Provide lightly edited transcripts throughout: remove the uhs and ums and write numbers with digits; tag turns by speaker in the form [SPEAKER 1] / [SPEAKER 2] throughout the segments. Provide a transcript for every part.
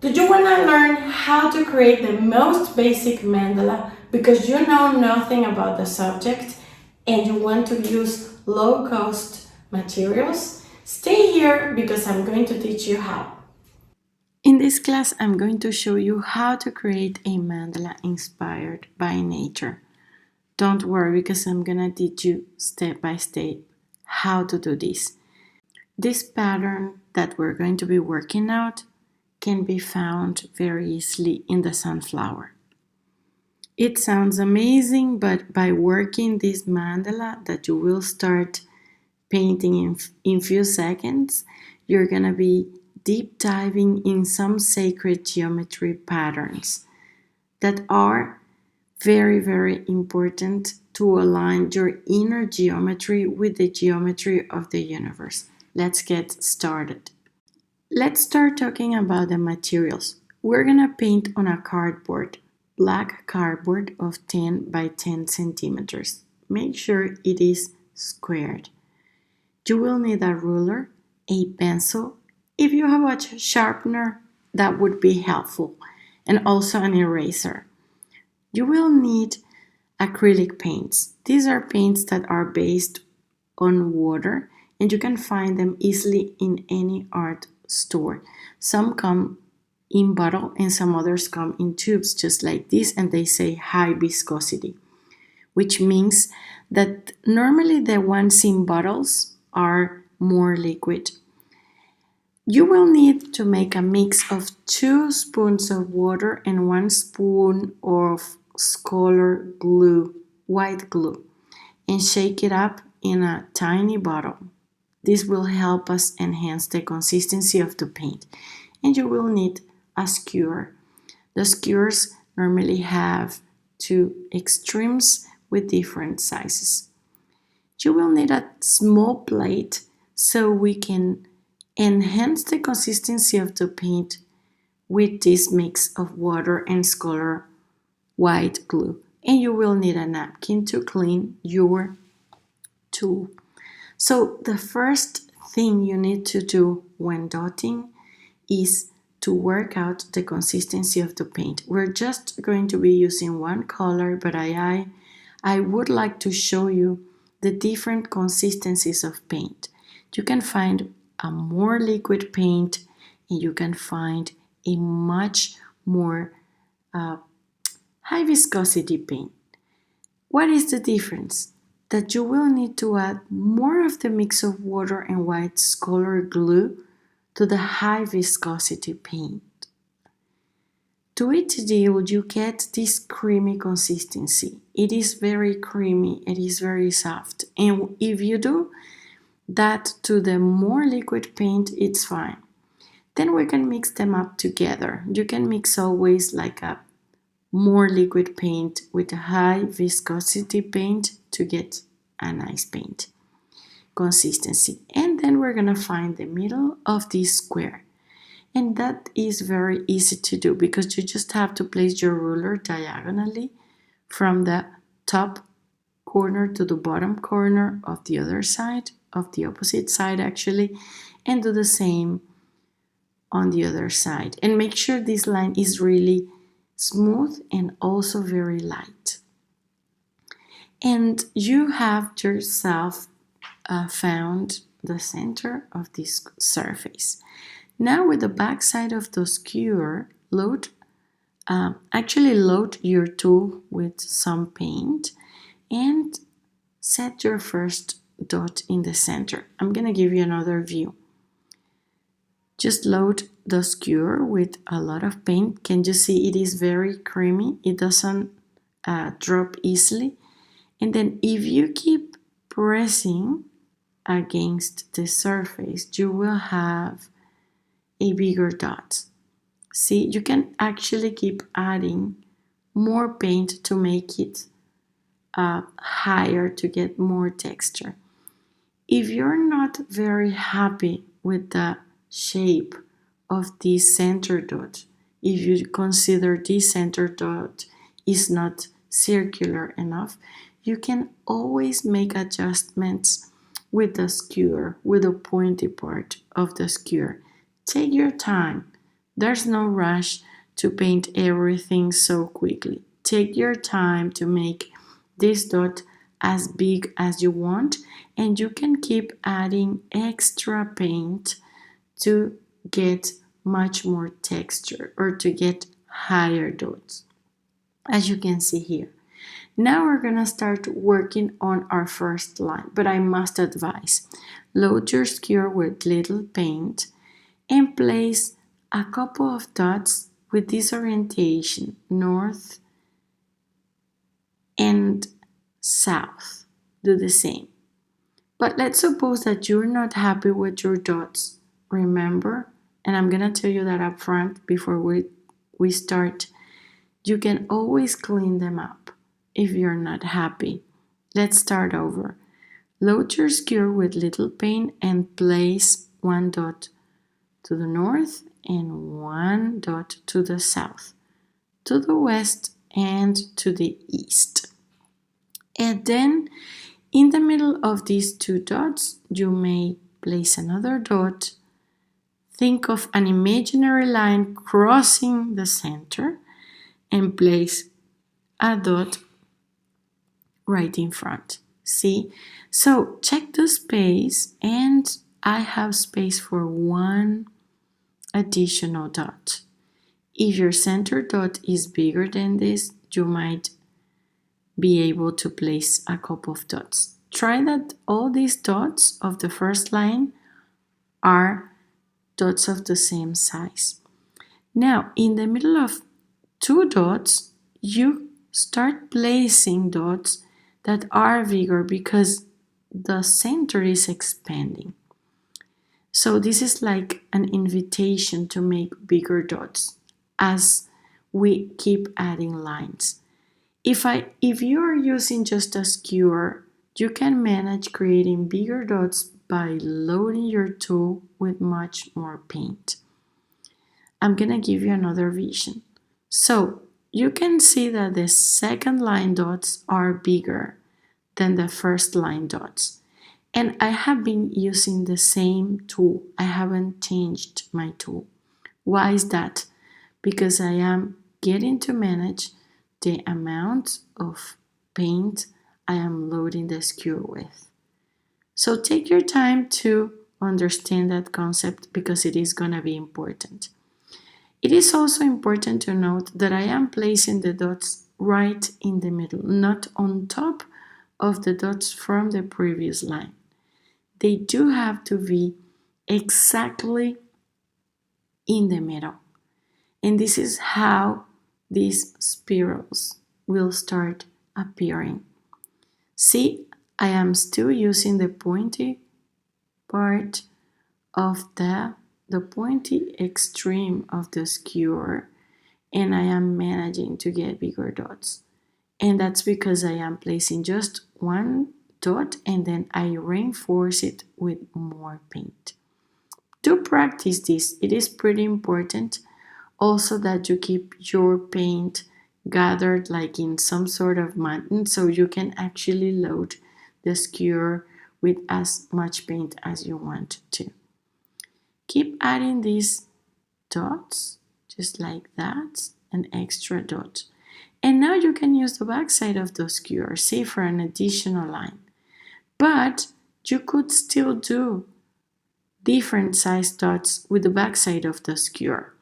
[SPEAKER 1] Do you want to learn how to create the most basic mandala because you know nothing about the subject and you want to use low-cost materials? Stay here because I'm going to teach you how. In this class, I'm going to show you how to create a mandala inspired by nature. Don't worry because I'm going to teach you step by step how to do this. This pattern that we're going to be working out can be found very easily in the sunflower. It sounds amazing, but by working this mandala that you will start painting in few seconds, you're gonna be deep diving in some sacred geometry patterns that are very, very important to align your inner geometry with the geometry of the universe. Let's get started. Let's start talking about the materials. We're gonna paint on a cardboard, black cardboard of 10 by 10 centimeters. Make sure it is squared. You will need a ruler, a pencil. If you have a sharpener, that would be helpful, and also an eraser. You will need acrylic paints. These are paints that are based on water, and you can find them easily in any art store. Some come in bottle and some others come in tubes just like this, and they say high viscosity, which means that normally the ones in bottles are more liquid. You will need to make a mix of 2 spoons of water and 1 spoon of scholar glue, white glue, and shake it up in a tiny bottle. This will help us enhance the consistency of the paint. And you will need a skewer. The skewers normally have 2 extremes with different sizes. You will need a small plate so we can enhance the consistency of the paint with this mix of water and scholar white glue. And you will need a napkin to clean your tool. So the first thing you need to do when dotting is to work out the consistency of the paint. We're just going to be using one color, but I would like to show you the different consistencies of paint. You can find a more liquid paint and you can find a much more high viscosity paint. What is the difference? That you will need to add more of the mix of water and white scholar glue to the high viscosity paint. To each deal, you get this creamy consistency. It is very creamy, it is very soft. And if you do that to the more liquid paint, it's fine. Then we can mix them up together. You can mix always like a more liquid paint with a high viscosity paint to get a nice paint consistency. And then we're gonna find the middle of this square. And that is very easy to do because you just have to place your ruler diagonally from the top corner to the bottom corner of the other side, of the opposite side actually, and do the same on the other side. And make sure this line is really smooth and also very light. And you have yourself found the center of this surface. Now with the back side of the skewer, load your tool with some paint and set your first dot in the center. I'm gonna give you another view. Just load the skewer with a lot of paint. Can you see it is very creamy? It doesn't drop easily. And then if you keep pressing against the surface, you will have a bigger dot. See, you can actually keep adding more paint to make it higher to get more texture. If you're not very happy with the shape of this center dot, if you consider this center dot is not circular enough, you can always make adjustments with the skewer, with the pointy part of the skewer. Take your time. There's no rush to paint everything so quickly. Take your time to make this dot as big as you want, and you can keep adding extra paint to get much more texture or to get higher dots, as you can see here. Now we're gonna start working on our first line, but I must advise, load your skewer with little paint and place a couple of dots with this orientation, north and south. Do the same. But let's suppose that you're not happy with your dots. Remember, and I'm gonna tell you that up front before we start, you can always clean them up if you're not happy. Let's start over. Load your skewer with little paint and place one dot to the north and one dot to the south, to the west and to the east. And then in the middle of these two dots, you may place another dot. Think of an imaginary line crossing the center and place a dot right in front. See? So check the space, and I have space for one additional dot. If your center dot is bigger than this, you might be able to place a couple of dots. Try that all these dots of the first line are dots of the same size. Now, in the middle of two dots, you start placing dots that are bigger because the center is expanding. So this is like an invitation to make bigger dots as we keep adding lines. If you are using just a skewer, you can manage creating bigger dots by loading your tool with much more paint. I'm gonna give you another vision. So you can see that the second line dots are bigger than the first line dots. And I have been using the same tool. I haven't changed my tool. Why is that? Because I am getting to manage the amount of paint I am loading the skewer with. So take your time to understand that concept because it is going to be important. It is also important to note that I am placing the dots right in the middle, not on top of the dots from the previous line. They do have to be exactly in the middle. And this is how these spirals will start appearing. See, I am still using the pointy part of the pointy extreme of the skewer, and I am managing to get bigger dots. And that's because I am placing just one dot and then I reinforce it with more paint. Do practice this. It is pretty important also that you keep your paint gathered like in some sort of mountain so you can actually load the skewer with as much paint as you want to. Keep adding these dots just like that, an extra dot. And now you can use the back side of the skewer, say for an additional line. But you could still do different size dots with the back side of the skewer.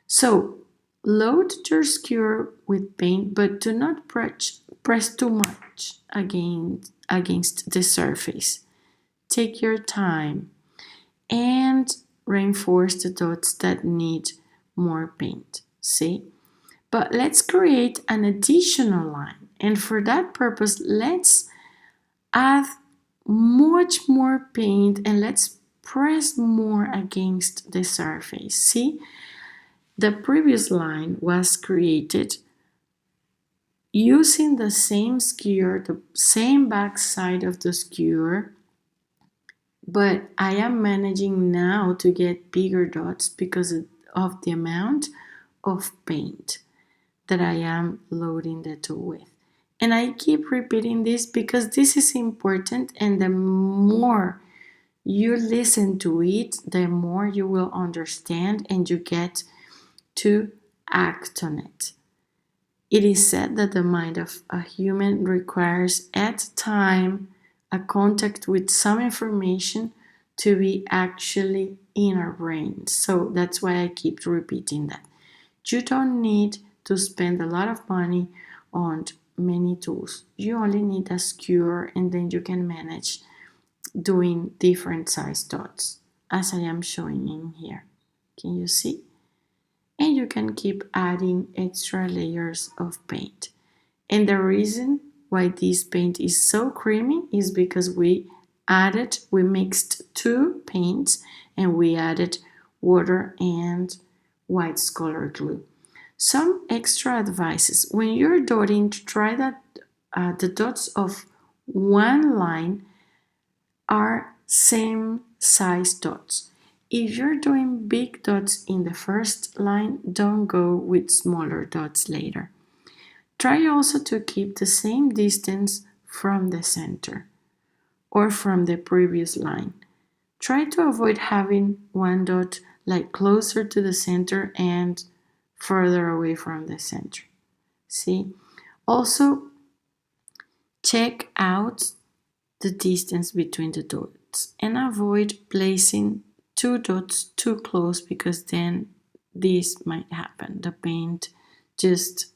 [SPEAKER 1] So load your skewer with paint, but do not press too much against the surface. Take your time and reinforce the dots that need more paint. See? But let's create an additional line. And for that purpose, let's add much more paint and let's press more against the surface. See? The previous line was created using the same skewer, the same back side of the skewer, but I am managing now to get bigger dots because of the amount of paint that I am loading the tool with. And I keep repeating this because this is important, and the more you listen to it, the more you will understand and you get to act on it. It is said that the mind of a human requires at time a contact with some information to be actually in our brain. So that's why I keep repeating that. You don't need to spend a lot of money on many tools. You only need a skewer and then you can manage doing different size dots as I am showing in here. Can you see? And you can keep adding extra layers of paint. And the reason why this paint is so creamy is because we mixed two paints and we added water and white color glue. Some extra advices. When you're dotting, try that the dots of one line are same size dots. If you're doing big dots in the first line, don't go with smaller dots later. Try also to keep the same distance from the center or from the previous line. Try to avoid having one dot like closer to the center and further away from the center. See? Also, check out the distance between the dots and avoid placing two dots too close because then this might happen. The paint just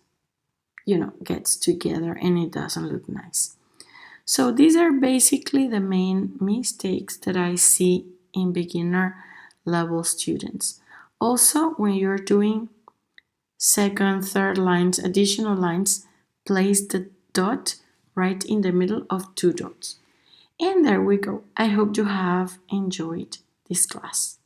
[SPEAKER 1] gets together and it doesn't look nice. So these are basically the main mistakes that I see in beginner level students. Also, when you're doing second, third lines, additional lines, place the dot right in the middle of two dots. And there we go. I hope you have enjoyed this class.